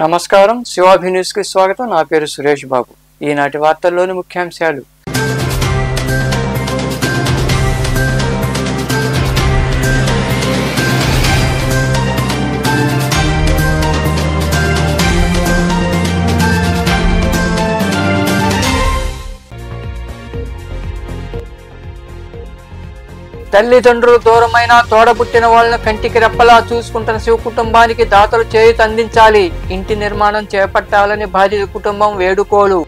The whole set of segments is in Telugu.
నమస్కారం, శివాభి న్యూస్ కి స్వాగతం. నా పేరు సురేష్ బాబు. ఈనాటి వార్తల్లోని ముఖ్యాంశాలు. తల్లిదండ్రులు దూరమైన తోడబుట్టిన వాళ్ళను కంటికి రెప్పలా చూసుకుంటున్న శివ కుటుంబానికి దాతలు చేయూత అందించాలి. ఇంటి నిర్మాణం చేపట్టాలని బాధిత కుటుంబం వేడుకోలు.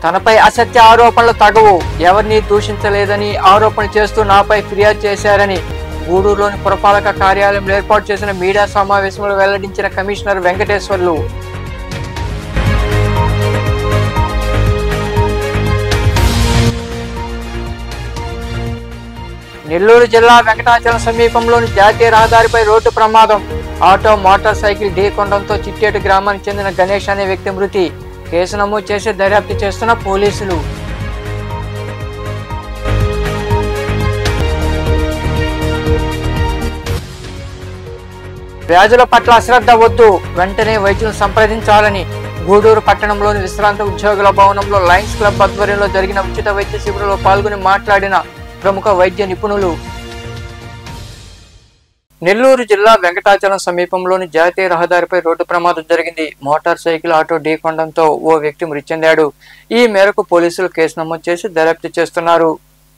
తనపై అసత్య ఆరోపణలు తగవు, ఎవరిని దూషించలేదని ఆరోపణలు చేస్తూ నాపై ఫిర్యాదు చేశారని గూడూరులోని పురపాలక కార్యాలయంలో ఏర్పాటు చేసిన మీడియా సమావేశంలో వెల్లడించిన కమిషనర్ వెంకటేశ్వర్లు. నెల్లూరు జిల్లా వెంకటాచలం సమీపంలోని జాతీయ రహదారిపై రోడ్డు ప్రమాదం. ఆటో మోటార్ సైకిల్ ఢీకొనడంతో చిట్టేటు గ్రామానికి చెందిన గణేష్ అనే వ్యక్తి మృతి. కేసు నమోదు చేసి దర్యాప్తు చేస్తున్న పోలీసులు. వ్యాధుల పట్ల అశ్రద్ధ వద్దు, వెంటనే వైద్యులను సంప్రదించాలని గూడూరు పట్టణంలోని విశ్రాంత ఉద్యోగుల భవనంలో లయన్స్ క్లబ్ ఆధ్వర్యంలో జరిగిన ఉచిత వైద్య శిబిరంలో పాల్గొని మాట్లాడిన ప్రముఖ వైద్య నిపుణులు. నెల్లూరు జిల్లా వెంకటాచలం సమీపంలోని జాతీయ రహదారిపై రోడ్డు ప్రమాదం జరిగింది. మోటార్ సైకిల్ ఆటో ఢీకొనడంతో ఓ వ్యక్తి మృతి చెందాడు. ఈ మేరకు పోలీసులు కేసు నమోదు చేసి దర్యాప్తు చేస్తున్నారు.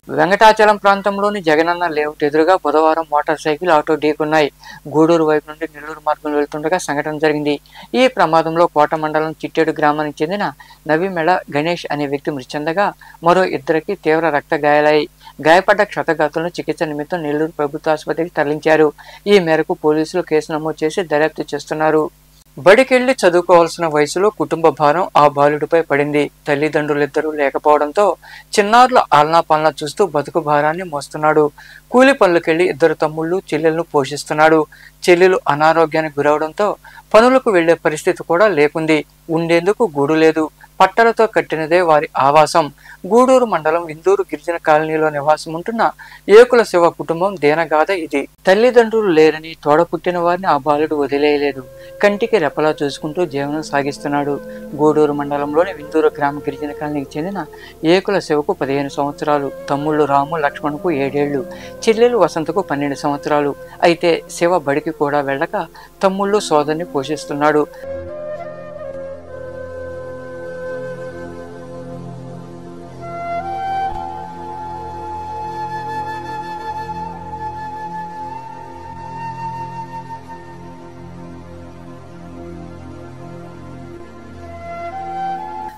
వెంకటాచలం ప్రాంతంలోని జగనన్న లేఅవుట్ ఎదురుగా బుధవారం మోటార్ సైకిల్ ఆటో ఢీకొన్నాయి. గూడూరు వైపు నుండి నెల్లూరు మార్గంలో వెళ్తుండగా సంఘటన జరిగింది. ఈ ప్రమాదంలో కోట మండలం చిట్టేడు గ్రామానికి చెందిన నవిమెళ గణేష్ అనే వ్యక్తి మృతి చెందగా మరో ఇద్దరికి తీవ్ర రక్త గాయాలయ్యాయి. గాయపడ్డ క్షతగాతులను చికిత్స నిమిత్తం నెల్లూరు ప్రభుత్వ ఆసుపత్రికి తరలించారు. ఈ మేరకు పోలీసులు కేసు నమోదు చేసి దర్యాప్తు చేస్తున్నారు. బడికెళ్లి చదువుకోవాల్సిన వయసులో కుటుంబ భారం ఆ బాలుడిపై పడింది. తల్లిదండ్రులిద్దరూ లేకపోవడంతో చిన్నారుల ఆలనా పాలనా చూస్తూ బతుకు భారాన్ని మోస్తున్నాడు. కూలి పనులకెళ్లి ఇద్దరు తమ్ముళ్లు చెల్లెలను పోషిస్తున్నాడు. చెల్లెలు అనారోగ్యానికి గురవడంతో పనులకు వెళ్లే పరిస్థితి కూడా లేకుంది. ఉండేందుకు గూడు లేదు. పట్టలతో కట్టినదే వారి ఆవాసం. గూడూరు మండలం ఇందూరు గిరిజన కాలనీలో నివాసం ఉంటున్న ఏకుల శివ కుటుంబం దీనగాథ ఇది. తల్లిదండ్రులు లేరని తోడ పుట్టిన వారిని ఆ బాలుడు వదిలేయలేదు. కంటికి రెప్పలా చూసుకుంటూ జీవనం సాగిస్తున్నాడు. గూడూరు మండలంలోని విందూరు గ్రామ గిరిజన కాలనీకి చెందిన ఏకుల శివకు 15 సంవత్సరాలు, తమ్ముళ్ళు రాము లక్ష్మణ్కు 7 ఏళ్లు, చెల్లెలు వసంతకు 12 సంవత్సరాలు. అయితే శివ బడికి కూడా వెళ్ళక తమ్ముళ్ళు సోదరిని పోషిస్తున్నాడు.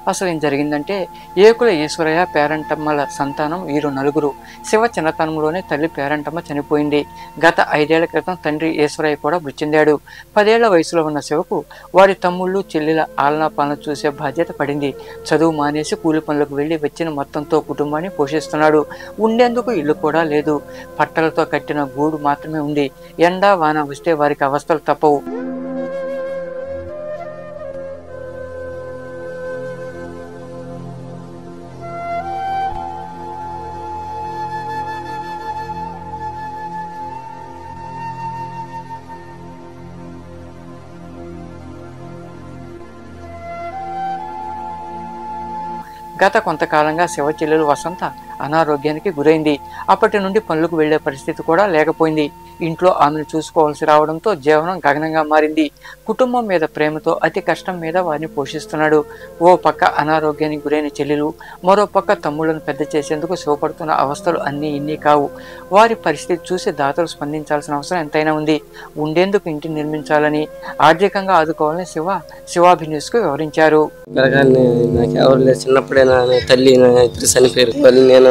అసలు ఏం జరిగిందంటే, ఏకుల ఈశ్వరయ్య పేరంటమ్మల సంతానం వీరు నలుగురు. శివ చిన్నతనంలోనే తల్లి పేరంటమ్మ చనిపోయింది. గత 5 ఏళ్ల క్రితం తండ్రి ఈశ్వరయ్య కూడా మృతి చెందాడు. 10 ఏళ్ల వయసులో ఉన్న శివకు వారి తమ్ముళ్ళు చెల్లెల ఆలనా పాలన చూసే బాధ్యత పడింది. చదువు మానేసి కూలి పనులకు వెళ్లి వచ్చిన మొత్తంతో కుటుంబాన్ని పోషిస్తున్నాడు. ఉండేందుకు ఇల్లు కూడా లేదు. పట్టలతో కట్టిన గూడు మాత్రమే ఉంది. ఎండా వాన వస్తే వారికి అవస్థలు తప్పవు. గత కొంతకాలంగా శివ చెల్లెలు వసంత అనారోగ్యానికి గురైంది. అప్పటి నుండి పనులకు వెళ్లే పరిస్థితి కూడా లేకపోయింది. ఇంట్లో ఆమెను చూసుకోవాల్సి రావడంతో జీవనం గగనంగా మారింది. కుటుంబం మీద ప్రేమతో అతి కష్టం మీద వారిని పోషిస్తున్నాడు. ఓ పక్క అనారోగ్యానికి గురైన చెల్లెలు, మరో పక్క తమ్ముళ్లను పెద్ద చేసేందుకు శివపడుతున్న అవస్థలు అన్నీ ఇన్ని కావు. వారి పరిస్థితి చూసి దాతలు స్పందించాల్సిన అవసరం ఎంతైనా ఉంది. ఉండేందుకు ఇంటిని నిర్మించాలని, ఆర్థికంగా ఆదుకోవాలని శివాభి న్యూస్ కు వివరించారు. చిన్నప్పుడే నా తల్లి ఇద్దరు చనిపోయారు. నేను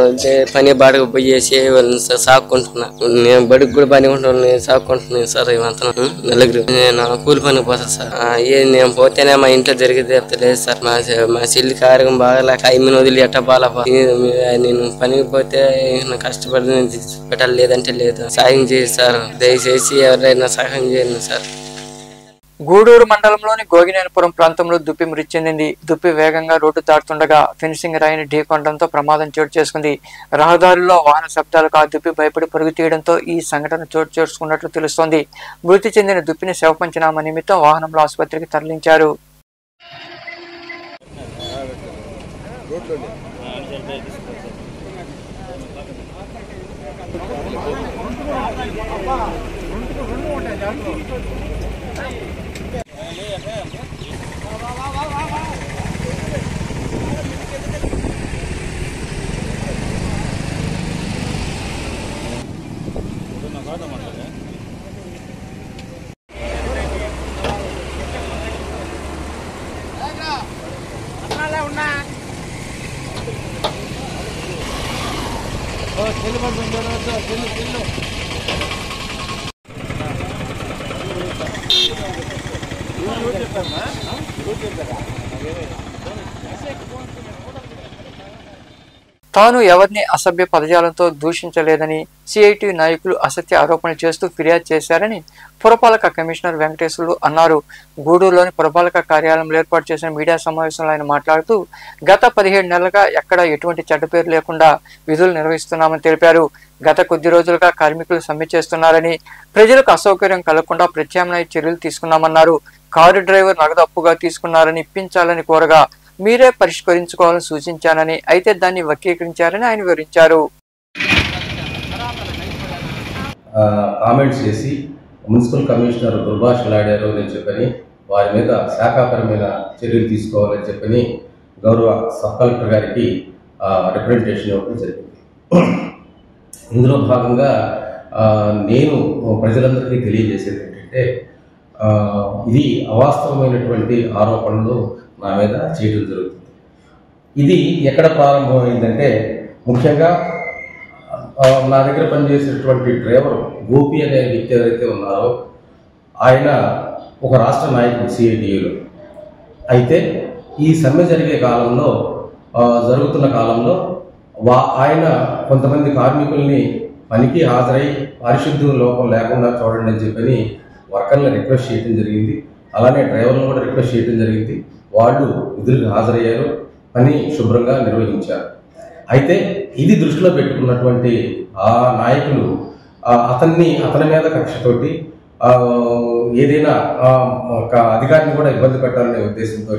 పని బాడకు పోయేసి వాళ్ళని సాగుకుంటున్నా. నేను బడికి కూడా పని ఉంటాను, సాగుకుంటున్నాను సార్. ఇవంతా నలుగురు నేను కూలి పనికి పోతాను సార్. నేను పోతేనే మా ఇంట్లో జరిగేది లేదు సార్. మా చెల్లికి ఆరోగ్యం బాగా ఐమిని వదిలి ఎట్ట బాగా నేను పనికి పోతే కష్టపడి పెట్టాలి, లేదంటే లేదు. సాయం చేసి సార్, దయచేసి ఎవరైనా సహాయం చేయండి సార్. గూడూరు మండలంలోని గోగినేనిపురం ప్రాంతంలో దుప్పి మృతి చెందింది. దుప్పి వేగంగా రోడ్డు దాటుతుండగా ఫెన్సింగ్ రాయిని ఢీకొనడంతో ప్రమాదం చోటు చేసుకుంది. రహదారుల్లో వాహన శబ్దాలకు ఆ దుప్పి భయపడి పరుగు తీయడంతో ఈ సంఘటన చోటు చేసుకున్నట్లు తెలుస్తోంది. మృతి చెందిన దుప్పిని శవ పంచనామా నిమిత్తం వాహనంలో ఆసుపత్రికి తరలించారు. తాను ఎవరిని అసభ్య పదజాలంతో దూషించలేదని సిఐటి నాయకులు అసత్య ఆరోపణలు చేస్తూ ఫిర్యాదు చేశారని పురపాలక కమిషనర్ వెంకటేశ్వర్లు అన్నారు. గూడూరులోని పురపాలక కార్యాలయంలో ఏర్పాటు చేసిన మీడియా సమావేశంలో ఆయన మాట్లాడుతూ గత 17 నెలలుగా ఎక్కడ ఎటువంటి చెడ్డ పేరు లేకుండా విధులు నిర్వహిస్తున్నామని తెలిపారు. గత కొద్ది రోజులుగా కార్మికులు సమ్మె చేస్తున్నారని, ప్రజలకు అసౌకర్యం కలగకుండా ప్రత్యామ్నాయ చర్యలు తీసుకున్నామన్నారు. కారు డ్రైవర్ నగదు అప్పుగా తీసుకున్నారని ఇప్పించాలని కోరగా మీరే పరిష్కరించుకోవాలని సూచించానని, అయితే దాన్ని వక్రీకరించారని ఆయన వివరించారు. కామెంట్స్ చేసి మున్సిపల్ కమిషనర్ దుర్భాషలాడారు అని చెప్పని వారి మీద శాఖాపరమైన చర్యలు తీసుకోవాలని చెప్పని గౌరవ సబ్ కలెక్టర్ గారికి రిప్రజెంటేషన్ ఇవ్వడం జరిగింది. ఇందులో భాగంగా నేను ప్రజలందరికీ తెలియజేసేది ఏంటంటే, ఇది అవాస్తవమైనటువంటి ఆరోపణలు నా మీద చేయడం జరుగుతుంది. ఇది ఎక్కడ ప్రారంభమైందంటే, ముఖ్యంగా నా దగ్గర పనిచేసేటువంటి డ్రైవర్ గోపి అనే వ్యక్తి ఎవరైతే ఉన్నారో ఆయన ఒక రాష్ట్ర నాయకుడు సిఐటియులో. అయితే ఈ సమ్మె జరిగే కాలంలో జరుగుతున్న కాలంలో ఆయన కొంతమంది కార్మికుల్ని పనికి హాజరై పారిశుద్ధ్యం లోపం లేకుండా చూడండి అని చెప్పని వర్కర్లను రిక్వెస్ట్ చేయడం జరిగింది. అలానే డ్రైవర్లను కూడా రిక్వెస్ట్ చేయడం జరిగింది. వాళ్ళు విధులకు హాజరయ్యారు, పని శుభ్రంగా నిర్వహించారు. అయితే ఇది దృష్టిలో పెట్టుకున్నటువంటి ఆ నాయకులు అతని మీద కక్షతోటి ఏదైనా ఒక అధికారిని కూడా ఇబ్బంది పెట్టాలనే ఉద్దేశంతో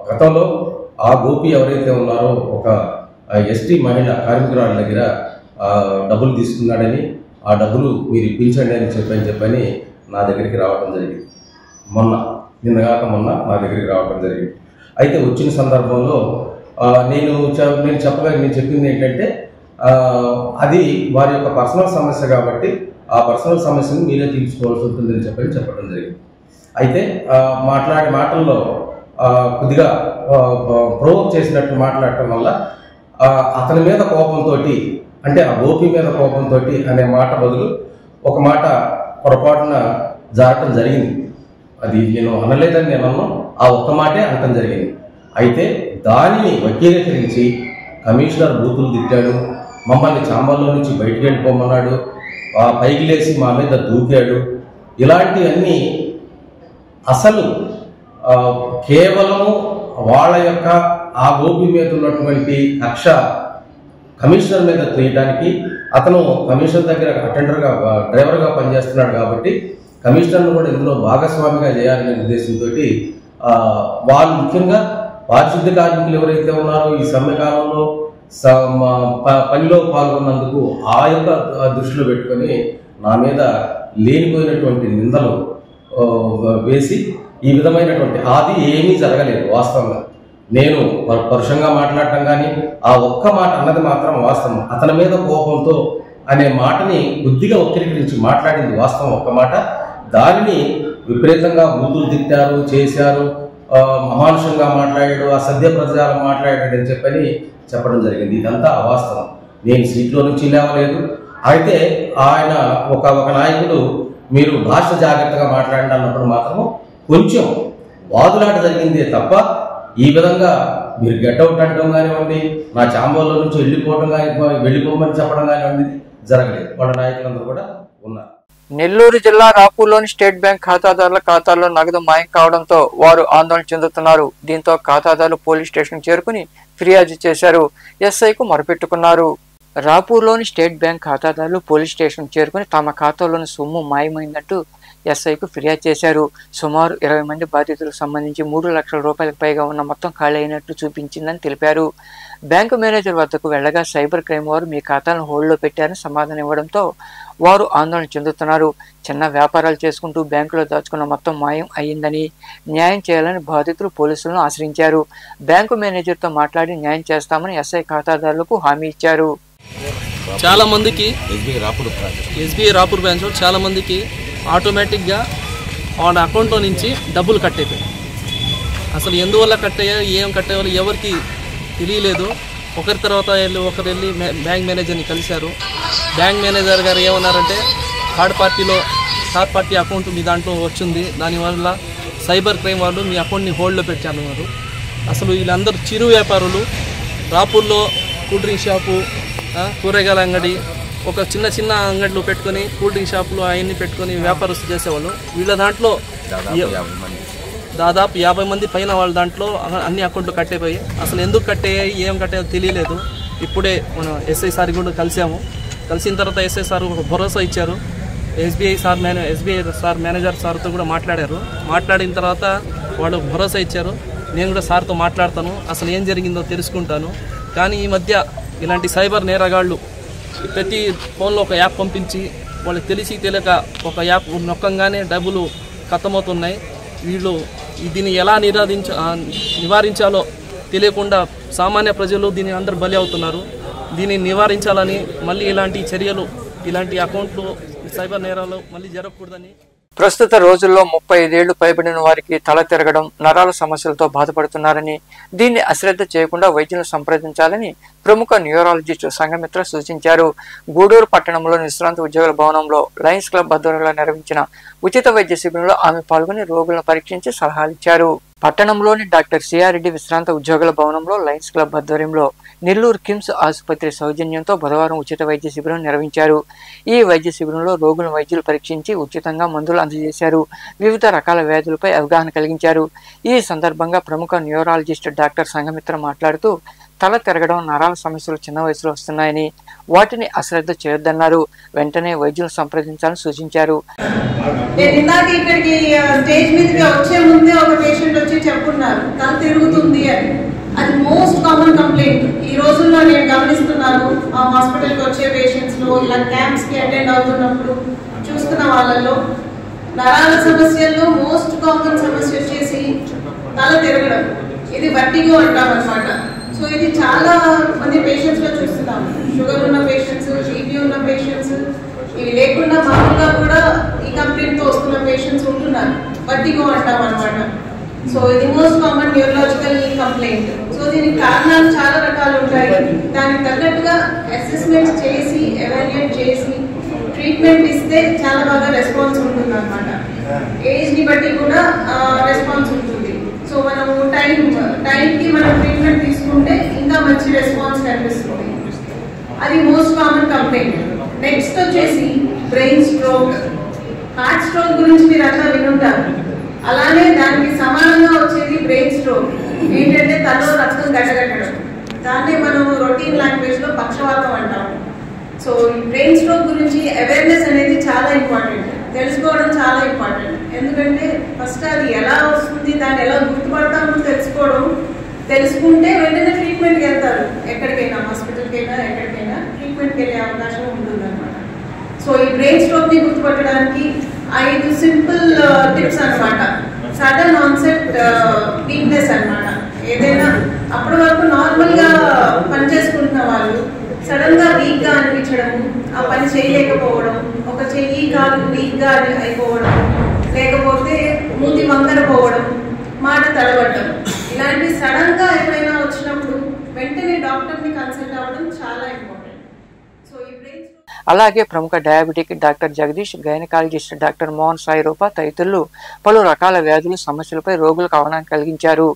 గతంలో ఆ గోపి ఎవరైతే ఉన్నారో ఒక ఎస్టీ మహిళ కార్మికురాళ్ళ దగ్గర డబ్బులు తీసుకున్నాడని, ఆ డబ్బులు మీరు ఇప్పించండి అని చెప్పని నా దగ్గరికి రావడం జరిగింది. నిన్నగాక మొన్న నా దగ్గరికి రావడం జరిగింది. అయితే వచ్చిన సందర్భంలో నేను చెప్పింది ఏంటంటే, అది వారి యొక్క పర్సనల్ సమస్య కాబట్టి ఆ పర్సనల్ సమస్యను మీరే తీర్చుకోవాల్సి ఉంటుందని చెప్పడం జరిగింది. అయితే మాట్లాడే మాటల్లో కొద్దిగా ప్రొవోక్ చేసినట్టు మాట్లాడటం వల్ల అతని మీద కోపంతో, అంటే ఆ గోపి మీద కోపంతో అనే మాట బదులు ఒక మాట పొరపాటున జారటం జరిగింది. అది నేను అనలేదని నేను అన్నాను, ఆ ఒక్క మాటే అనటం జరిగింది. అయితే దానిని వక్రీకరించి కమిషనర్ బూతులు తిట్టాడు, మమ్మల్ని చాంబర్లో నుంచి బయటికి వెళ్ళిపోమన్నాడు, పైకి లేచి మా మీద దూకాడు. ఇలాంటివన్నీ అసలు కేవలము వాళ్ళ యొక్క ఆ గోపి మీద ఉన్నటువంటి కక్ష కమిషనర్ మీద తీయడానికి, అతను కమిషనర్ దగ్గర అటెండర్గా డ్రైవర్గా పనిచేస్తున్నాడు కాబట్టి కమిషనర్ను కూడా ఇందులో భాగస్వామిగా చేయాలనే ఉద్దేశంతో వాళ్ళు ముఖ్యంగా పారిశుద్ధ్య కార్మికులు ఎవరైతే ఉన్నారో ఈ సమ్మె కాలంలో పనిలో పాల్గొన్నందుకు ఆ యొక్క దృష్టిలో పెట్టుకొని నా మీద లేనిపోయినటువంటి నిందలు వేసి ఈ విధమైనటువంటి అది ఏమీ జరగలేదు. వాస్తవంగా నేను పరుషంగా మాట్లాడటం కానీ ఆ ఒక్క మాట అన్నది మాత్రం వాస్తవం. అతని మీద కోపంతో అనే మాటని కొద్దిగా వక్రీకరించి మాట్లాడింది వాస్తవం ఒక్క మాట. దానిని విపరీతంగా బూతులు తిట్టారు, చేశారు, అమానుషంగా మాట్లాడాడు, అసభ్య ప్రజాలు మాట్లాడాడు అని చెప్పడం జరిగింది. ఇదంతా అవాస్తవం. నేను సీట్లో నుంచి లేవలేదు. అయితే ఆయన ఒక నాయకుడు మీరు భాష జాగ్రత్తగా మాట్లాడండి అన్నప్పుడు మాత్రము కొంచెం వాదులాట జరిగిందే తప్ప ఈ విధంగా మీరు గెట్అవుట్ అంటడం కానివ్వండి, నా చాంబర్లో నుంచి వెళ్ళిపోమని చెప్పడం కానివ్వండి జరగలేదు. వాళ్ళ నాయకులందరూ కూడా ఉన్నారు. నెల్లూరు జిల్లా రాపూర్లోని స్టేట్ బ్యాంక్ ఖాతాదారుల ఖాతాల్లో నగదు మాయం కావడంతో వారు ఆందోళన చెందుతున్నారు. దీంతో ఖాతాదారులు పోలీస్ స్టేషన్ చేరుకుని ఫిర్యాదు చేశారు. ఎస్ఐకు మొరపెట్టుకున్నారు. రాపూర్లోని స్టేట్ బ్యాంక్ ఖాతాదారులు పోలీస్ స్టేషన్ చేరుకుని తమ ఖాతాలోని సొమ్ము మాయమైందంటూ ఎస్ఐకు ఫిర్యాదు చేశారు. సుమారు 20 మంది బాధితులకు సంబంధించి 3 లక్షల రూపాయలకు పైగా ఉన్న మొత్తం ఖాళీ అయినట్లు చూపించిందని తెలిపారు. బ్యాంకు మేనేజర్ వద్దకు వెళ్లగా సైబర్ క్రైమ్ వారు మీ ఖాతాలను హోల్డ్లో పెట్టారని సమాధానం ఇవ్వడంతో వారు ఆందోళన చెందుతున్నారు. చిన్న వ్యాపారాలు చేసుకుంటూ బ్యాంకులో దాచుకున్న మొత్తం మాయం అయ్యిందని, న్యాయం చేయాలని బాధితులు పోలీసులను ఆశ్రయించారు. బ్యాంకు మేనేజర్తో మాట్లాడి న్యాయం చేస్తామని ఎస్ఐ ఖాతాదారులకు హామీ ఇచ్చారు. చాలా మందికి ఎస్బీఐ రాపూర్ బ్రాంచ్లో చాలా మందికి ఆటోమేటిక్గా వాళ్ళ అకౌంట్లో నుంచి డబ్బులు కట్ అయిపోయాయి. అసలు ఎందువల్ల కట్ అయ్యాయో ఏం కట్ అయ్యాలో ఎవరికి తెలియలేదు. ఒకరి తర్వాత ఒకరు వెళ్ళి బ్యాంక్ మేనేజర్ని కలిశారు. బ్యాంక్ మేనేజర్ గారు ఏమన్నారంటే థర్డ్ పార్టీ అకౌంట్ మీ దాంట్లో వచ్చింది, దానివల్ల సైబర్ క్రైమ్ వాళ్ళు మీ అకౌంట్ని హోల్డ్లో పెట్టారన్నారు. అసలు వీళ్ళందరూ చిరు వ్యాపారులు. రాపూర్లో కూల్ డ్రింక్ షాపు, కూరగాయల అంగడి, ఒక చిన్న అంగడిలో పెట్టుకొని కూల్ డ్రింక్ షాపులు అవన్నీ పెట్టుకొని వ్యాపారస్తులు చేసేవాళ్ళు. వీళ్ళ దాంట్లో దాదాపు 50 మంది పైన వాళ్ళ దాంట్లో అన్ని అకౌంట్లు కట్టేపోయి అసలు ఎందుకు కట్టేయాయి ఏం కట్టాయో తెలియలేదు. ఇప్పుడే మనం ఎస్ఐ సార్ కూడా కలిసిన తర్వాత ఎస్ఐ సార్ ఒక భరోసా ఇచ్చారు. ఎస్బీఐ సార్ మేనేజర్ సార్తో కూడా మాట్లాడిన తర్వాత వాళ్ళు భరోసా ఇచ్చారు. నేను కూడా సార్తో మాట్లాడతాను, అసలు ఏం జరిగిందో తెలుసుకుంటాను. కానీ ఈ మధ్య ఇలాంటి సైబర్ నేరగాళ్ళు ప్రతి ఫోన్లో ఒక యాప్ పంపించి వాళ్ళకి తెలియక ఒక యాప్ నొక్కంగానే డబ్బులు ఖతమవుతున్నాయి. వీళ్ళు దీన్ని ఎలా నివారించాలో తెలియకుండా సామాన్య ప్రజలు దీన్ని అందరూ బలి అవుతున్నారు. దీన్ని నివారించాలని మళ్ళీ ఇలాంటి చర్యలు, ఇలాంటి అకౌంట్లు, సైబర్ నేరాలు మళ్ళీ జరగకూడదని. ప్రస్తుత రోజుల్లో 35 ఏళ్లు పైబడిన వారికి తల తిరగడం, నరాల సమస్యలతో బాధపడుతున్నారని, దీన్ని అశ్రద్ధ చేయకుండా వైద్యులను సంప్రదించాలని ప్రముఖ న్యూరాలజిస్టు సంఘమిత్ర సూచించారు. గూడూరు పట్టణంలోని విశ్రాంతి ఉద్యోగుల భవనంలో లయన్స్ క్లబ్ ఆధ్వర్యంలో నిర్వహించిన ఉచిత వైద్య శిబిరంలో ఆమె పాల్గొని రోగులను పరీక్షించి సలహాలిచ్చారు. పట్టణంలోని డాక్టర్ సిఆర్రెడ్డి విశ్రాంత ఉద్యోగుల భవనంలో లయన్స్ క్లబ్ ఆధ్వర్యంలో నెల్లూరు కిమ్స్ ఆసుపత్రి సౌజన్యంతో బుధవారం ఉచిత వైద్య శిబిరం నిర్వహించారు. ఈ వైద్య శిబిరంలో రోగులను వైద్యులు పరీక్షించి ఉచితంగా మందులు అందజేశారు. వివిధ రకాల వ్యాధులపై అవగాహన కలిగించారు. ఈ సందర్భంగా ప్రముఖ న్యూరాలజిస్ట్ డాక్టర్ సంఘమిత్ర మాట్లాడుతూ తల తిరగడం, నరాల సమస్యలు చిన్న వయసులో వస్తున్నాయని, వాటిని అశ్రద్ధ చేయొద్దన్నారు. వెంటనే వైద్యులను సంప్రదించాలని సూచించారు. ఇక్కడికి స్టేజ్ మీదకి వచ్చే ముందే ఒక పేషెంట్ వచ్చి చెప్పున్నారు తల తిరుగుతుంది అని. అది మోస్ట్ కామన్ కంప్లైంట్ ఈ రోజుల్లో నేను గమనిస్తున్నాను. ఆ హాస్పిటల్కి వచ్చే పేషెంట్స్ లో, ఇలా క్యాంప్స్ కి అటెండ్ అవుతున్నప్పుడు చూస్తున్న వాళ్ళలో నరాల సమస్యల్లో మోస్ట్ కామన్ సమస్య వచ్చేసి తల తిరగడం. ఇది వర్టిగో అంటాం అనమాట. సో ఇది చాలా మంది పేషెంట్స్ లో చూస్తున్నాం. షుగర్ ఉన్న పేషెంట్స్, బీపీ ఉన్న పేషెంట్స్, ఇవి లేకుండా మామూలుగా కూడా ఈ కంప్లైంట్ తో వస్తున్న పేషెంట్స్ ఉంటున్నారు. వర్టిగో అంటాం అనమాట. సో ఇది most common neurological complaint. So దీనికి కారణాలు చాలా రకాలు ఉంటాయి. దానికి తగ్గట్టుగా అసెస్మెంట్ చేసి, ఎవాల్యుయేట్ చేసి ట్రీట్మెంట్ ఇస్తే చాలా బాగా రెస్పాన్స్ ఉంటుంది అనమాట. ఏజ్ ని బట్టి కూడా రెస్పాన్స్ ఉంటుంది. సో మనం టైంకి మనం ట్రీట్మెంట్ తీసుకుంటే ఇంకా మంచి రెస్పాన్స్ కనిపిస్తుంది. అది మోస్ట్ కామన్ కంప్లైంట్. నెక్స్ట్ వచ్చేసి బ్రెయిన్ స్ట్రోక్. హార్ట్ స్ట్రోక్ గురించి మీరు అంతా వినుంటారు. అలానే దానికి సమానంగా వచ్చేది బ్రెయిన్ స్ట్రోక్. ఏంటంటే తలలో రక్తం గడ్డగట్టడం. దాన్నే మనం రొటీన్ లాంగ్వేజ్ లో పక్షవాతం అంటాం. సో ఈ బ్రెయిన్ స్ట్రోక్ గురించి అవేర్నెస్ అనేది చాలా ఇంపార్టెంట్. తెలుసుకోవడం చాలా ఇంపార్టెంట్. ఎందుకంటే ఫస్ట్ అది ఎలా వస్తుంది, దాన్ని ఎలా గుర్తుపడతామో తెలుసుకుంటే వెంటనే ట్రీట్మెంట్కి వెళ్తారు. ఎక్కడికైనా, హాస్పిటల్కి అయినా ఎక్కడికైనా ట్రీట్మెంట్కి వెళ్ళే అవకాశం ఉంటుంది అనమాట. సో ఈ బ్రెయిన్ స్ట్రోక్ ని గుర్తుపట్టడానికి 5 సింపుల్ టిప్స్ అనమాట. సడన్ ఆన్సెట్ వీక్నెస్ అనమాట. ఏదైనా అప్పటి వరకు నార్మల్ గా పనిచేసుకుంటున్న వాళ్ళు సడన్ గా వీక్ గా అనిపించడము, ఆ పని చేయలేకపోవడం, ఒక చెయ్యి కాలు వీక్ గా అయిపోవడం, లేకపోతే మూతి వంకర పోవడం, మాట తడబడడం, ఇలాంటి సడన్ గా ఎప్పుడైనా వచ్చినప్పుడు వెంటనే డాక్టర్ ని కన్సల్ట్ అవ్వడం చాలా ఇంపార్టెంట్. సో ఈ బ్రెయిన్ అలాగే ప్రముఖ diabetic doctor Jagadish, gynaecologist doctor Mohan Sai Roopa తదితరులు పలు రకాల వ్యాధులు సమస్యలపై రోగులకు అవగాహన కలిగించారు.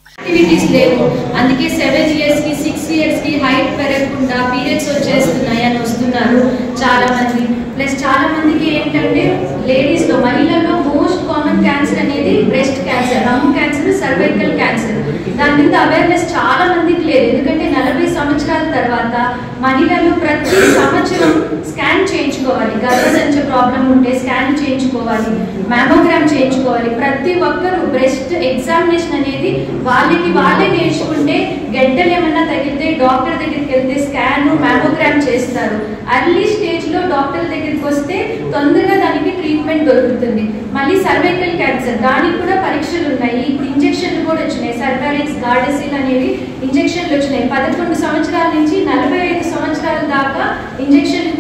అందుకే 7 years కి 6 years కి హైట్ పెరగకుండా పీరియడ్స్ వచ్చేస్తున్నాయి అని వస్తున్నారు చాలా మంది. ప్లస్ చాలా మందికి ఏంటంటే లేడీస్ లో మహిళల్లో మోస్ట్ కామన్ క్యాన్సర్ అనేది బ్రెస్ట్ క్యాన్సర్, రొమ్ము క్యాన్సర్, సర్వైకల్ క్యాన్సర్. దాని మీద అవేర్నెస్ చాలా మందికి లేదు. ఎందుకంటే 40 సంవత్సరాల తర్వాత మహిళలు ప్రతి సంవత్సరం స్కాన్ చేయించుకోవాలి. గర్భసంచ ప్రాబ్లం ఉంటే స్కాన్ చేయించుకోవాలి, మ్యామోగ్రామ్ చేయించుకోవాలి. ప్రతి ఒక్కరు బ్రెస్ట్ ఎగ్జామినేషన్ అనేది వాళ్ళే నేర్చుకుంటే గడ్డలు ఏమన్నా తగిలితే డాక్టర్ దగ్గరికి వెళ్తే స్కాన్, మ్యామోగ్రామ్ చేస్తారు. అర్లీ స్టేజ్ లో డాక్టర్ దగ్గరికి వస్తే తొందరగా దానికి ట్రీట్మెంట్ దొరుకుతుంది. మళ్ళీ సర్వైకల్ క్యాన్సర్, దానికి కూడా పరీక్షలు ఉన్నాయి. ఇంజెక్షన్లు కూడా వచ్చినాయి. సర్వారిక్స్, గార్డసిల్ అనేవి ఇంజెక్షన్లు వచ్చినాయి. 11 సంవత్సరాల నుంచి 45 సంవత్సరాల దాకా ఇంజెక్షన్లు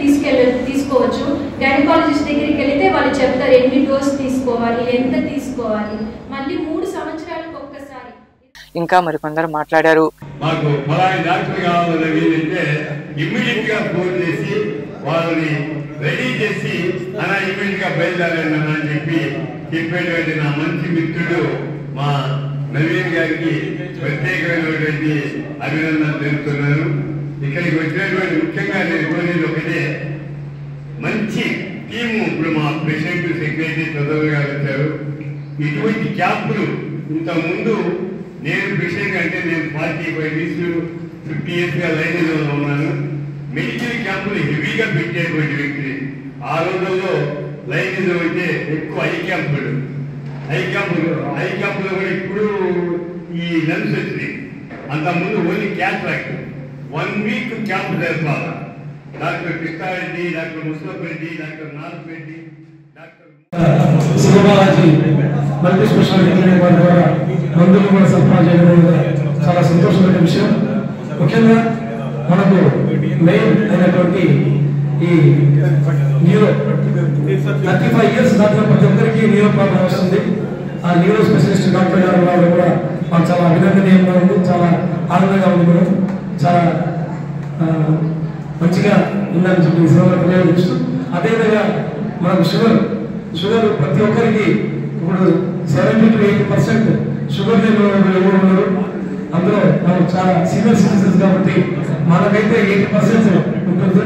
తీసుకోవచ్చు. గైనకాలజిస్ట్ దగ్గరికి వెళితే వాళ్ళు చెప్తారు ఎన్ని డోస్ తీసుకోవాలి, ఎంత తీసుకోవాలి. మళ్ళీ 3 సంవత్సరాలకు ఒక్కసారి. ఇంకా మరికొందరు మాట్లాడారు. మాకు ఫలాని డాక్టర్ కావాలని ఇమ్మీడియట్ గా ఫోన్ చేసి వాళ్ళని రెడీ చేసి అలా ఇమ్మీడియట్ గా బయలుదేరండి అని చెప్పేటువంటి నా మంచి మిత్రుడు మా నవీన్ గారికి ప్రత్యేకమైనటువంటి అభినందనలు తెలుపుతున్నాను. ఇక్కడికి వచ్చినటువంటి ముఖ్యంగా నేను కోరేది ఒకటే, మంచి టీము. ఇప్పుడు మా ప్రెసిడెంట్, సెక్రటరీ తొందరగా వచ్చారు. ఇటువంటి క్యాంపులు ఇంతకుముందు నేను ప్రెసిడెంట్ అంటే నేను 45 years 50 years గా లైన్లో ఉన్నాను. మెడికల్ క్యాంపులు హెవీగా పెట్టేటువంటి వ్యక్తి. ఆ రోజుల్లో లైన్ అంటే ఎక్కువ ఐ క్యాంపులు కూడా ఇప్పుడు ఈ లెన్స్ వచ్చింది. అంతకుముందు ఓన్లీ క్యాట్రాక్ట్ 1 week క్యాంప్ జరపాలి. Doctor Krishna Reddy, doctor Mustafa Reddy, doctor Nath Reddy, doctor Shivabalaji multi speciality clinic వారి ద్వారా మందులు కూడా సరఫరా చేయడం చాలా సంతోషమైన విషయం. ముఖ్యంగా మనకు మెయిన్ అయినటువంటి ఈ న్యూరో 35 years దాటిన ప్రతి ఒక్కరికి న్యూరో ప్రాబ్లం వస్తుంది. ఆ న్యూరో స్పెషలిస్ట్ డాక్టర్ గారు వాళ్ళు కూడా మాకు చాలా అభినందనీయంగా ఉంది, చాలా ఆనందంగా ఉంది. కూడా చాలా మంచిగా ఉందని చెప్పి వినియోగిస్తూ, అదేవిధంగా మనకు షుగర్ ప్రతి ఒక్కరికి ఇప్పుడు 70 to 80% షుగర్ ఎవరు ఉన్నారు. అందులో మనం చాలా సీనియర్ సిటిజన్స్ కాబట్టి మనకైతే 80% ఉంటుంది.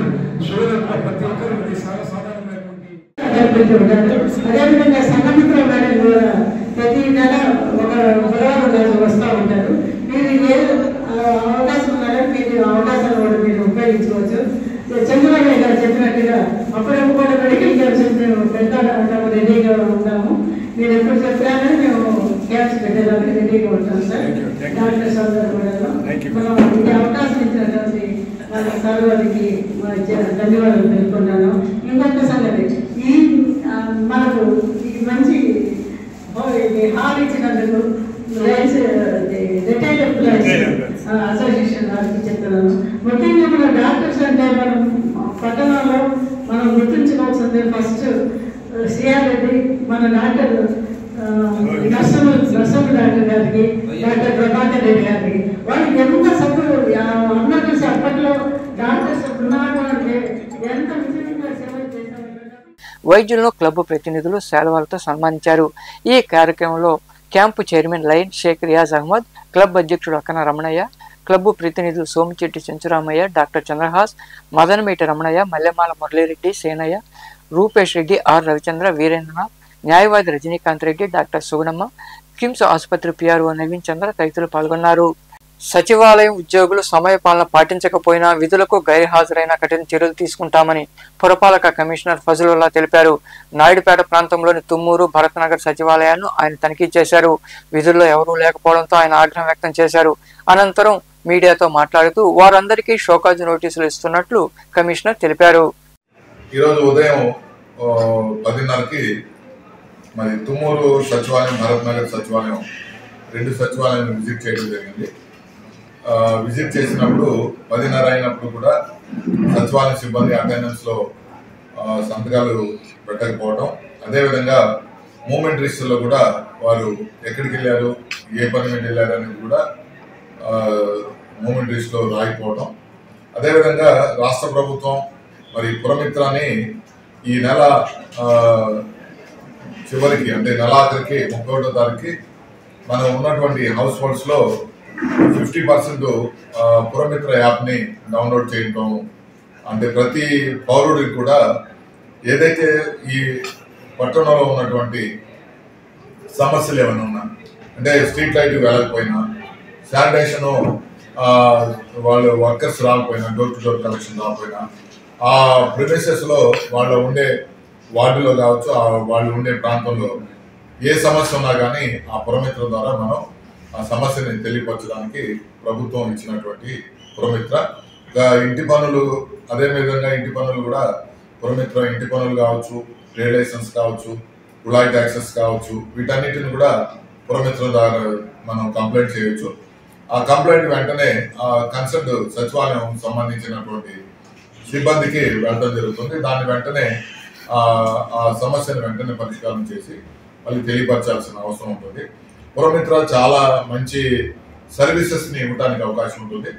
షుగర్ ప్రతి ఒక్కరికి సాధారణమైనటువంటి. అదేవిధంగా సంఘమిత్ర మేడం కూడా ప్రతి నెల ఒక బుధవారం వస్తూ ఉంటారు. మీరు ఏ అవకాశం ఉన్నారో మీరు అవకాశాలు కూడా మీరు ఉపయోగించుకోవచ్చు. చంద్రబాబు గారు చెప్పినట్టుగా అప్పుడప్పుడు కూడా మెడికల్ క్యాంప్స్ మేము పెట్టాలంటాము, రెడీగా ఉంటాము. మీరు ఎప్పుడు చెప్పారో మేము క్యాంప్స్ పెట్టేదానికి రెడీగా ఉంటాం సార్. డాక్టర్స్ అందరూ కూడా మనం ఈ అవకాశం ఇచ్చినటువంటి వాళ్ళ సార్ వారికి ధన్యవాదాలు తెలుపుకున్నాను. ఇంకొక సంగతి, ఈ మనకు ఈ మంచి హాల్ ఇచ్చినందుకు రిటైర్డ్ ఎంప్లాయీస్ అసోసియేషన్ వారికి చెప్తున్నాను. ముఖ్యంగా మన డాక్టర్స్ అంటే మనం పట్టణంలో మనం గుర్తుంచుకోవాల్సింది ఫస్ట్ సిఆర్ రెడ్డి, మన డాక్టర్ నర్సమ్మ డాక్టర్ గారికి, డాక్టర్ ప్రభాకర్ రెడ్డి గారికి. వాళ్ళకి ఎంత సభ్యులు అందరూ కలిసి అప్పట్లో డాక్టర్స్ ఉన్నారు ఎంత విజయంగా సేవలు చేశారు. వైద్యులను క్లబ్ ప్రతినిధులు శాలువాలతో సన్మానించారు. ఈ కార్యక్రమంలో camp chairman lion Sheikh Riyaz Ahmed, club అధ్యక్షుడు అక్కన రమణయ్య, క్లబ్ ప్రతినిధులు సోమిచెట్టి చెంచురామయ్య, డాక్టర్ చంద్రహాస్, మదనమేటి రమణయ్య, మల్లెమాల మురళీరెడ్డి, సేనయ్య, రూపేష్ రెడ్డి, ఆర్ రవిచంద్ర, వీరేంద్రనాథ్, న్యాయవాది రజనీకాంత్ రెడ్డి, డాక్టర్ సుగుణమ్మ, కిమ్స్ ఆసుపత్రి పిఆర్ఓ నవీన్ చంద్ర తదితరులు పాల్గొన్నారు. సచివాలయం ఉద్యోగులు సమయపాలన పాటించకపోయినా విధులకు గైర్హాజరైన కఠిన చర్యలు తీసుకుంటామని పురపాలక కమిషనర్ ఫజలుల్లా తెలిపారు. నాయుడుపేట ప్రాంతంలోని తుమ్మూరు, భరత్నగర్ సచివాలయాలను ఆయన తనిఖీ చేశారు. విధుల్లో ఎవరూ లేకపోవడంతో ఆయన ఆగ్రహం వ్యక్తం చేశారు. అనంతరం మీడియాతో మాట్లాడుతూ వారందరికీ షోకాజ్ నోటీసులు ఇస్తున్నట్లు కమిషనర్ తెలిపారు. ఈరోజు ఉదయం 10:30కి మరి తుమ్మూరు సచివాలయం, భరత్నగర్ సచివాలయం 2 సచివాలయాలను విజిట్ చేయడం జరిగింది. విజిట్ చేసినప్పుడు 10:30 అయినప్పుడు కూడా సచివాలయ సిబ్బంది అటెండెన్స్లో సంతకాలు పెట్టకపోవడం, అదేవిధంగా మూమెంట్ రిజిస్టర్లో కూడా వారు ఎక్కడికి వెళ్ళారు, ఏ పని మీద వెళ్ళారు అనేది కూడా మూమెంట్ రిజిస్టర్లో రాయిపోవడం, అదేవిధంగా రాష్ట్ర ప్రభుత్వం మరి పురమిత్రాన్ని ఈ నెల చివరికి అంటే నెలాఖరికి 31వ తారీఖుకి మనం ఉన్నటువంటి హౌస్ హోల్డ్స్ లో 50% పురమిత్ర యాప్ని డౌన్లోడ్ చేయటం, అంటే ప్రతి పౌరుడికి కూడా ఏదైతే ఈ పట్టణంలో ఉన్నటువంటి సమస్యలు ఏమైనా ఉన్నా, అంటే స్ట్రీట్ లైట్ వెళ్ళకపోయినా, శానిటేషన్ వాళ్ళు వర్కర్స్ రాకపోయినా, డోర్ టు డోర్ కలెక్షన్ రాకపోయినా, ఆ ప్రిమిసెస్ లో వాళ్ళు ఉండే వార్డులో కావచ్చు, వాళ్ళు ఉండే ప్రాంతంలో ఏ సమస్య ఉన్నా కానీ ఆ పురమిత్ర ద్వారా మనం ఆ సమస్యని తెలియపరచడానికి ప్రభుత్వం ఇచ్చినటువంటి పురమిత్ర. ఇంటి పనులు అదేవిధంగా ఇంటి పనులు కూడా పురమిత్ర ఇంటి పనులు కావచ్చు, ట్రేడ్ లైసెన్స్ కావచ్చు, కుళాయి ట్యాక్సెస్ కావచ్చు, వీటన్నిటిని కూడా పురమిత్ర ద్వారా మనం కంప్లైంట్ చేయొచ్చు. ఆ కంప్లైంట్ వెంటనే కన్సర్న్ సచివాలయం సంబంధించినటువంటి సిబ్బందికి వెళ్ళడం జరుగుతుంది. దాన్ని వెంటనే ఆ సమస్యను వెంటనే పరిష్కారం చేసి మళ్ళీ తెలియపరచాల్సిన అవసరం ఉంటుంది. పురమిత్ర చాలా మంచి సర్వీసెస్ని ఇవ్వడానికి అవకాశం ఉంటుంది.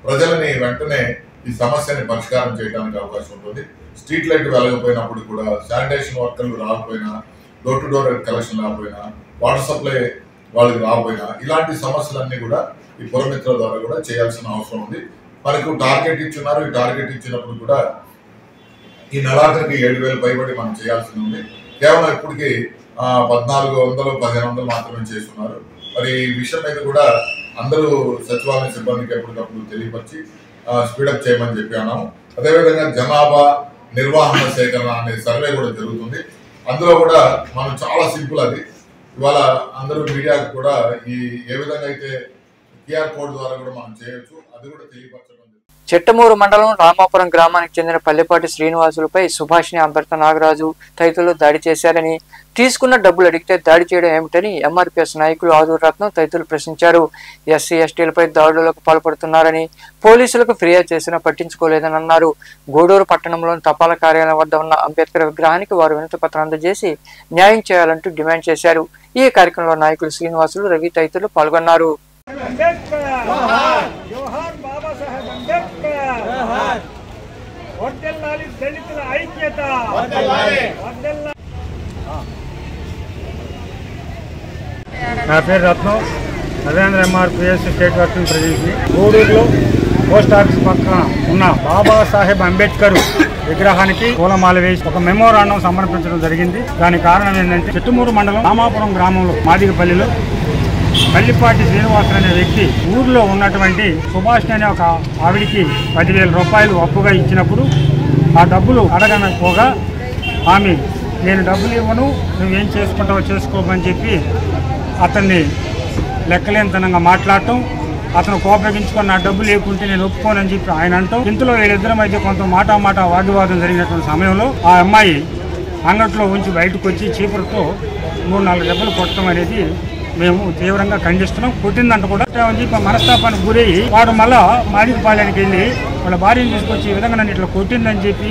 ప్రజలని వెంటనే ఈ సమస్యని పరిష్కారం చేయడానికి అవకాశం ఉంటుంది. స్ట్రీట్ లైట్ వెలగపోయినప్పుడు కూడా, శానిటేషన్ వర్కర్లు రాకపోయినా, డోర్ టు డోర్ కలెక్షన్ రాకపోయినా, వాటర్ సప్లై వాళ్ళకి రాకపోయినా, ఇలాంటి సమస్యలన్నీ కూడా ఈ పురమిత్ర ద్వారా కూడా చేయాల్సిన అవసరం ఉంది. మనకు టార్గెట్ ఇచ్చున్నారు. ఈ టార్గెట్ ఇచ్చినప్పుడు కూడా ఈ నెలాఖరికి 7,000 పైబడి మనం చేయాల్సి ఉంది. కేవలం ఇప్పటికి 1,400, 1,500 మాత్రమే చేస్తున్నారు. మరి ఈ విషయం మీద కూడా అందరూ సచివాలయ సిబ్బందికి ఎప్పటికప్పుడు తెలియపరిచి స్పీడప్ చేయమని చెప్పి అన్నాము. అదేవిధంగా జనాభా నిర్వహణ సేకరణ అనే సర్వే కూడా జరుగుతుంది. అందులో కూడా మనం చాలా సింపుల్, అది ఇవాళ అందరూ మీడియాకు కూడా ఏ విధంగా అయితే QR కోడ్ ద్వారా కూడా మనం చేయొచ్చు, అది కూడా తెలియపరచడం. చిట్టమూరు మండలం రామాపురం గ్రామానికి చెందిన పల్లెపాటి శ్రీనివాసులపై సుభాషిణి, అంబర్త నాగరాజు తదితరులు దాడి చేశారని, తీసుకున్న డబ్బులు అడిగితే దాడి చేయడం ఏమిటని MRPS నాయకులు ఆదూరు రత్నం తదితరులు ప్రశ్నించారు. SC, STలపై దాడులకు పాల్పడుతున్నారని పోలీసులకు ఫిర్యాదు చేసినా పట్టించుకోలేదని అన్నారు. గూడూరు పట్టణంలోని తపాలా కార్యాలయం వద్ద ఉన్న అంబేద్కర్ విగ్రహానికి వారు వినతి పత్రం అందజేసి న్యాయం చేయాలంటూ డిమాండ్ చేశారు. ఈ కార్యక్రమంలో నాయకులు శ్రీనివాసులు, రవి తదితరులు పాల్గొన్నారు. నా పేరు Ratnam, Narendra MRPS state working ప్రెసిడెంట్ని. గూడూరులో పోస్ట్ ఆఫీస్ పక్కన ఉన్న బాబాసాహెబ్ అంబేద్కర్ విగ్రహానికి పూలమాల వేసి ఒక మెమోరాండం సమర్పించడం జరిగింది. దానికి కారణం ఏంటంటే, చిట్టమూరు మండలం రామాపురం గ్రామంలో మాదిగపల్లిలో పల్లిపాటి శ్రీనివాసులు అనే వ్యక్తి ఊర్లో ఉన్నటువంటి సుభాష్ అనే ఒక ఆవిడికి 10,000 రూపాయలు అప్పుగా ఇచ్చినప్పుడు ఆ డబ్బులు అడగకపోగా ఆమె, నేను డబ్బులు ఇవ్వను, నువ్వేం చేసుకుంటావో చేసుకోమని చెప్పి అతన్ని లెక్కలేనితనంగా మాట్లాడటం, అతను కోపగించుకొని నా డబ్బులు లేకుంటే నేను ఒప్పుకోనని చెప్పి ఆయన అంటాం. ఇంతలో వీళ్ళిద్దరి మధ్య కొంత మాట వాగ్వివాదం జరిగినటువంటి సమయంలో ఆ అమ్మాయి అంగట్లో ఉంచి బయటకు వచ్చి చీపురుతో 3-4 దెబ్బలు కొట్టడం అనేది మేము తీవ్రంగా ఖండిస్తున్నాం. కొట్టిందంట కూడా అని చెప్పి మనస్తాపానికి గురయ్యి వాడు మళ్ళా మాదిగపాలెనికి వెళ్ళి వాళ్ళ భార్యను తీసుకొచ్చి ఈ విధంగా నన్ను ఇట్లా కొట్టిందని చెప్పి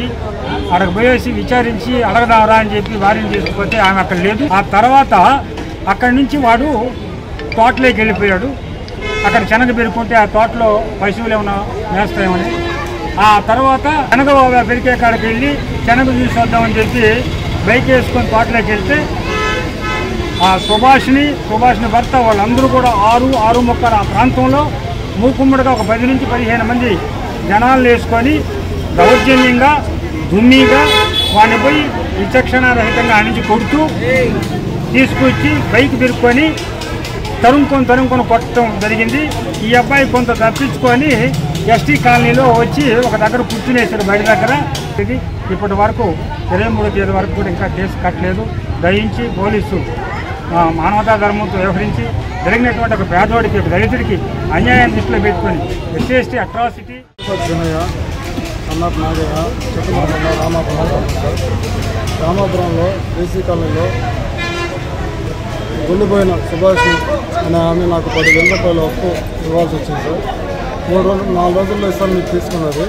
అక్కడికి పోయేసి విచారించి అడగదారా అని చెప్పి భార్యను తీసుకుపోతే ఆమె అక్కడ లేదు. ఆ తర్వాత అక్కడి నుంచి వాడు తోటలోకి వెళ్ళిపోయాడు. అక్కడ శనగ పెరుకుంటే ఆ తోటలో పశువులు ఏమైనా మేస్తాయేమని, ఆ తర్వాత శనగ పెరికే కాడికి వెళ్ళి శనగ తీసుకొద్దామని చెప్పి బైక్ వేసుకొని తోటలోకి వెళ్తే ఆ సుభాష్ని భర్త వాళ్ళందరూ కూడా 6-6:30 ఆ ప్రాంతంలో మూకుమ్మడిగా ఒక 10 నుంచి 15 మంది జనాలను వేసుకొని దౌర్జన్యంగా దుమ్మిగా వాడిని పోయి విచక్షణారహితంగా ఆనించి కొడుతూ తీసుకొచ్చి బైక్ తిరుక్కొని తరుముకొని కొట్టడం జరిగింది. ఈ అబ్బాయి కొంత తప్పించుకొని ST కాలనీలో వచ్చి ఒక దగ్గర కూర్చునేసాడు బయట దగ్గర. ఇది ఇప్పటి వరకు 23వ తేదీ వరకు కూడా ఇంకా కేసు కట్టలేదు. దయించి పోలీసు మానవతా ధర్మంతో వ్యవహరించి జరిగినటువంటి ఒక పేదవాడికి, ఒక దళితుడికి అన్యాయం దృష్టిలో పెట్టుకొని SC అట్రాసిటీ. రామాపురంలో AC కాలనీలో గుండిపోయిన సుభాష్ అనే ఆమె నాకు 10,000 రూపాయలు అప్పు ఇవ్వాల్సి వచ్చింది సార్. 4 రోజుల్లో ఇస్తాను మీకు తీసుకున్నది.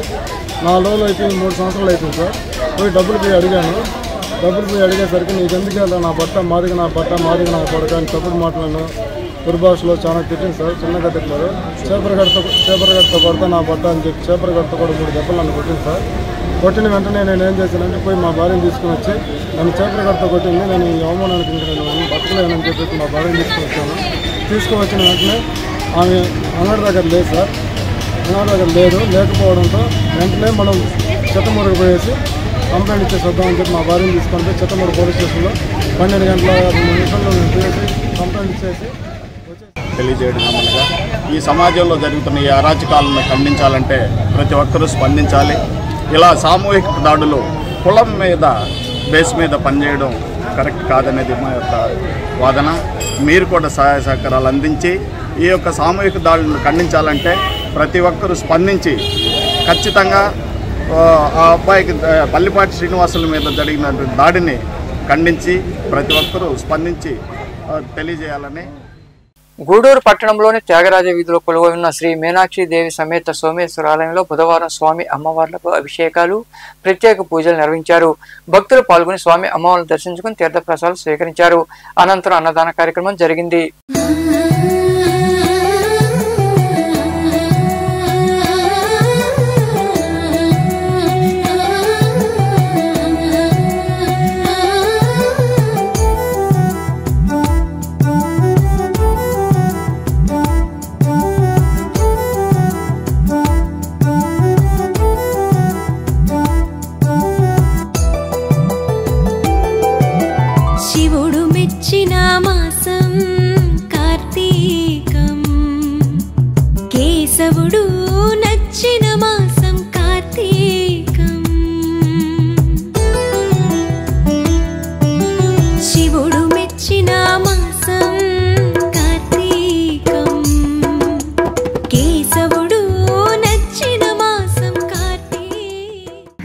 4 రోజులు అయిపోయింది, 3 సంవత్సరాలు అయిపోయింది సార్. పోయి డబ్బులు పోయి అడిగేసరికి నీకు ఎందుకు వెళ్తా, నా బట్ట మాదిగా నా కొడక అని తప్పుడు మాట్లాడాను. దుర్భాషలో చాలా తిట్టింది సార్. చిన్నగా తిట్టారు. చేపరగడతో కొడతా నా బట్ట అని చెప్పి చేపరగడతో కూడా 3 దెబ్బలు నన్ను కొట్టింది సార్. కొట్టిన వెంటనే నేను ఏం చేశానంటే పోయి మా భార్యను తీసుకుని వచ్చి నన్ను చేపల కడతో కొట్టింది, నేను ఈ అవమానానికి ఇంకా నేను బతకలేనని చెప్పేసి మా భార్యను తీసుకుని వచ్చాను. తీసుకువచ్చిన వెంటనే ఆమె అంగడి దగ్గర లేదు సార్, అంగడి దగ్గర లేకపోవడంతో వెంటనే మనం చిత్తమూరుకు పోయేసి కంప్లైంట్ ఇచ్చేసి వద్దామని చెప్పి మా భార్యను తీసుకొని పోయి చిత్తమూరు పోలీస్ స్టేషన్లో 12 గంటల 2 నిమిషాల్లో నేను చేసి కంప్లైంట్ ఇచ్చేసి తెలియజేయడం గమనిగా ఈ సమాజంలో జరుగుతున్న ఈ అరాచకాలను ఖండించాలంటే ప్రతి ఒక్కరూ స్పందించాలి. ఇలా సామూహిక దాడులు కులం మీద బేస్ మీద పనిచేయడం కరెక్ట్ కాదనేది మా యొక్క వాదన. మీరు కూడా సహాయ సహకారాలు అందించి ఈ యొక్క సామూహిక దాడులను ఖండించాలంటే ప్రతి ఒక్కరూ స్పందించి ఖచ్చితంగా ఆ అబ్బాయికి పల్లిపాటి శ్రీనివాసుల మీద జరిగిన దాడిని ఖండించి ప్రతి ఒక్కరూ స్పందించి తెలియజేయాలని. గూడూరు పట్టణంలోని త్యాగరాజ వీధిలో కొలువై ఉన్న శ్రీ మీనాక్షి దేవి సమేత సోమేశ్వర ఆలయంలో బుధవారం స్వామి అమ్మవార్లకు అభిషేకాలు, ప్రత్యేక పూజలు నిర్వహించారు. భక్తులు పాల్గొని స్వామి అమ్మవార్లను దర్శించుకుని తీర్థప్రసాదాలు స్వీకరించారు. అనంతరం అన్నదాన కార్యక్రమం జరిగింది.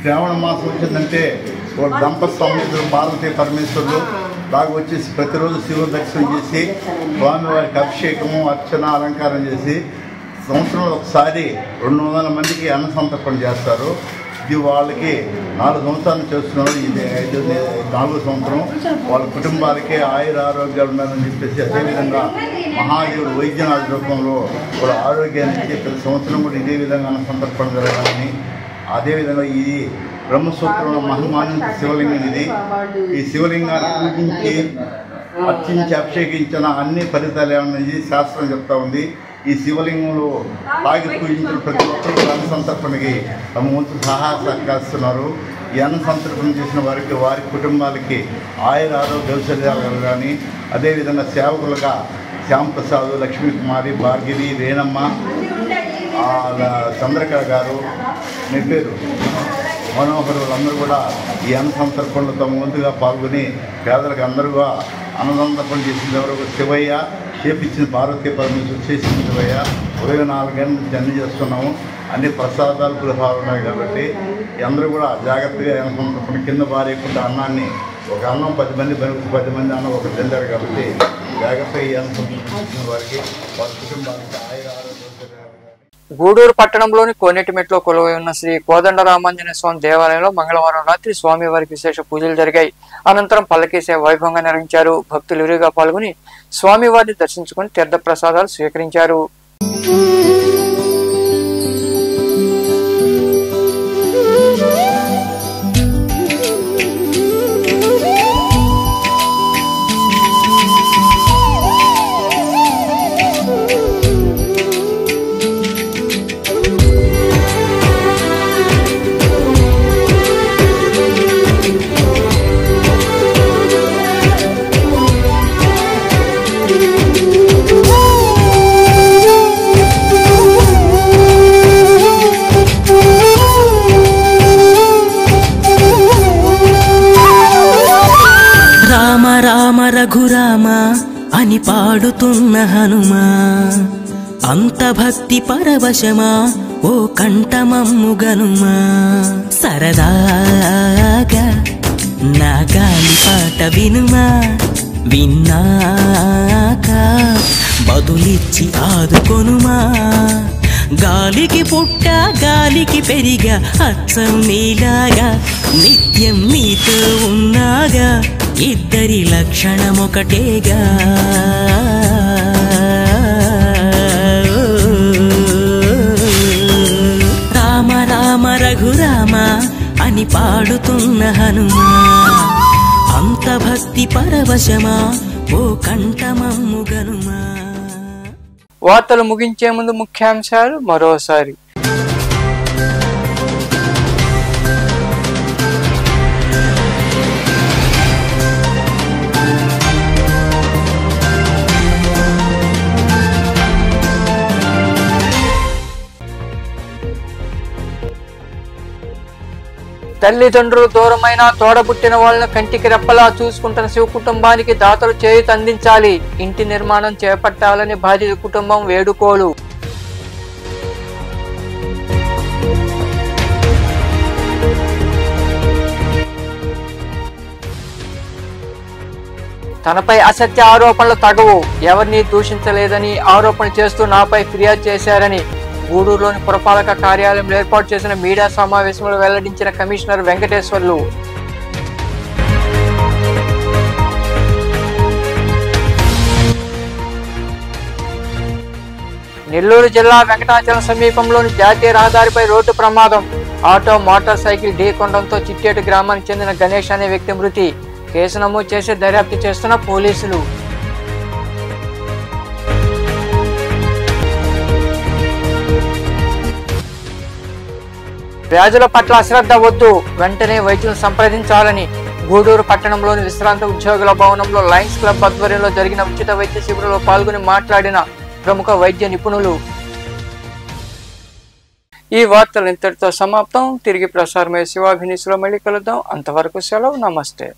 శ్రావణ మాసం వచ్చిందంటే దంపతి స్వామి పార్వతీ పరమేశ్వరులు బాగా వచ్చేసి ప్రతిరోజు శివుని దర్శనం చేసి స్వామివారికి అభిషేకము, అర్చన, అలంకారం చేసి సంవత్సరంలో ఒకసారి 200 మందికి అన్న సంతర్పణ చేస్తారు. ఇది వాళ్ళకి 4 సంవత్సరాలు చేస్తున్నారు. ఇది 4వ సంవత్సరం. వాళ్ళ కుటుంబాలకి ఆయుర ఆరోగ్యాలు ఉన్నారని చెప్పేసి అదేవిధంగా మహాదేవుడు వైద్యనాథ రూపంలో కూడా ఆరోగ్యాన్ని ఇచ్చే ప్రతి సంవత్సరం కూడా ఇదే విధంగా అన్న సంతర్పణ జరగాలని, అదేవిధంగా ఇది బ్రహ్మసూత్రంలో మహిమాన్విత శివలింగం. ఇది ఈ శివలింగాన్ని పూజించి అర్చించి అభిషేకించిన అన్ని ఫలితాలు ఏమన్నది శాస్త్రం చెప్తా ఉంది. ఈ శివలింగంలో తాగి పూజించిన ప్రతి ఒక్కరు అన్న సంతర్పణకి తమ వంతు సహాయ సహకరిస్తున్నారు. ఈ అన్న సంతర్పణ చేసిన వారికి, వారి కుటుంబాలకి ఆయుర ఆరోగ్యాలు కానీ, అదేవిధంగా సేవకులుగా శ్యాంప్రసాద్, లక్ష్మీకుమారి, భార్గివి, రేణమ్మ, చంద్రకళ గారు, నెప్పేరు మనోహర్ వాళ్ళందరూ కూడా ఈ అన్న సంతర్పణలో తమ వంతుగా పాల్గొని పేదలకు అందరూగా అన్నసంతర్పణ చేసింది ఎవరు శివయ్య, చేపించిన పార్వతీ పరమేశ్వరు చేసింది శివయ్య. 24 గంటల నుంచి అన్ని చేస్తున్నాము. అన్ని ప్రసాదాలు గృహాలు ఉన్నాయి కాబట్టి అందరూ కూడా జాగ్రత్తగా అన్న సంతర్పణ కింద బారేయకుండా అన్నాన్ని, ఒక అన్నం 10 మంది 10 మంది అన్నం ఒక తింటారు కాబట్టి జాగ్రత్తగా ఈ అన్న సంతర్పణ వారికి, వారి కుటుంబానికి ఆయుర ఆరోగ్యం. గూడూరు పట్టణంలోని కోనేటిమెట్లో కొలువై ఉన్న శ్రీ కోదండరామాంజనేయ స్వామి దేవాలయంలో మంగళవారం రాత్రి స్వామివారికి విశేష పూజలు జరిగాయి. అనంతరం పల్లకీ సేవ వైభవంగా నిర్వహించారు. భక్తులు విరిగా పాల్గొని స్వామివారిని దర్శించుకుని తీర్థప్రసాదాలు స్వీకరించారు. రఘురామ అని పాడుతున్న హనుమా, అంత భక్తి పరవశమా ఓ కంఠమమ్ము గనుమా. సరదాగా నా గాలి పాట వినుమా, విన్నాక బదులిచ్చి ఆదుకొనుమా. గాలికి పుట్ట గాలికి పెరిగా అచ్చం నీలాగా, నిత్యం నీతో ఉన్నాగా ఇద్దరి లక్షణం ఒకటేగా. రామ రామ రఘురామ అని పాడుతున్న హనుమా అంత భక్తి పరవశమా ఓ కంఠమమ్ము గనుమా. వార్తలు ముగించే ముందు ముఖ్యాంశాలు మరోసారి. తల్లిదండ్రులు దూరమైన తోడబుట్టిన వాళ్ళను కంటికి రెప్పలా చూసుకుంటున్న శివ కుటుంబానికి దాతలు చేయూత అందించాలి. ఇంటి నిర్మాణం చేపట్టాలని బాధిత కుటుంబం వేడుకోలు. తనపై అసత్య ఆరోపణలు తగవు, ఎవరిని దూషించలేదని ఆరోపణ చేస్తూ నాపై ఫిర్యాదు చేశారని గూడూరులోని పురపాలక కార్యాలయంలో ఏర్పాటు చేసిన మీడియా సమావేశంలో వెల్లడించిన కమిషనర్ వెంకటేశ్వర్లు. నెల్లూరు జిల్లా వెంకటాచలం సమీపంలోని జాతీయ రహదారిపై రోడ్డు ప్రమాదం. ఆటో మోటార్ సైకిల్ ఢీకొనడంతో చిట్టేటు గ్రామానికి చెందిన గణేష్ అనే వ్యక్తి మృతి. కేసు నమోదు చేసి దర్యాప్తు చేస్తున్న పోలీసులు. వ్యాధుల పట్ల అశ్రద్ధ వద్దు, వెంటనే వైద్యులను సంప్రదించాలని గూడూరు పట్టణంలోని విశ్రాంత ఉద్యోగుల భవనంలో లయన్స్ క్లబ్ ఆధ్వర్యంలో జరిగిన ఉచిత వైద్య శిబిరంలో పాల్గొని మాట్లాడిన ప్రముఖ వైద్య నిపుణులు. ఈ వార్తలు ఇంతటితో సమాప్తం. తిరిగి ప్రసారమయ్యే శివాభినీసులో మళ్ళీ కలుద్దాం. అంతవరకు సెలవు. నమస్తే.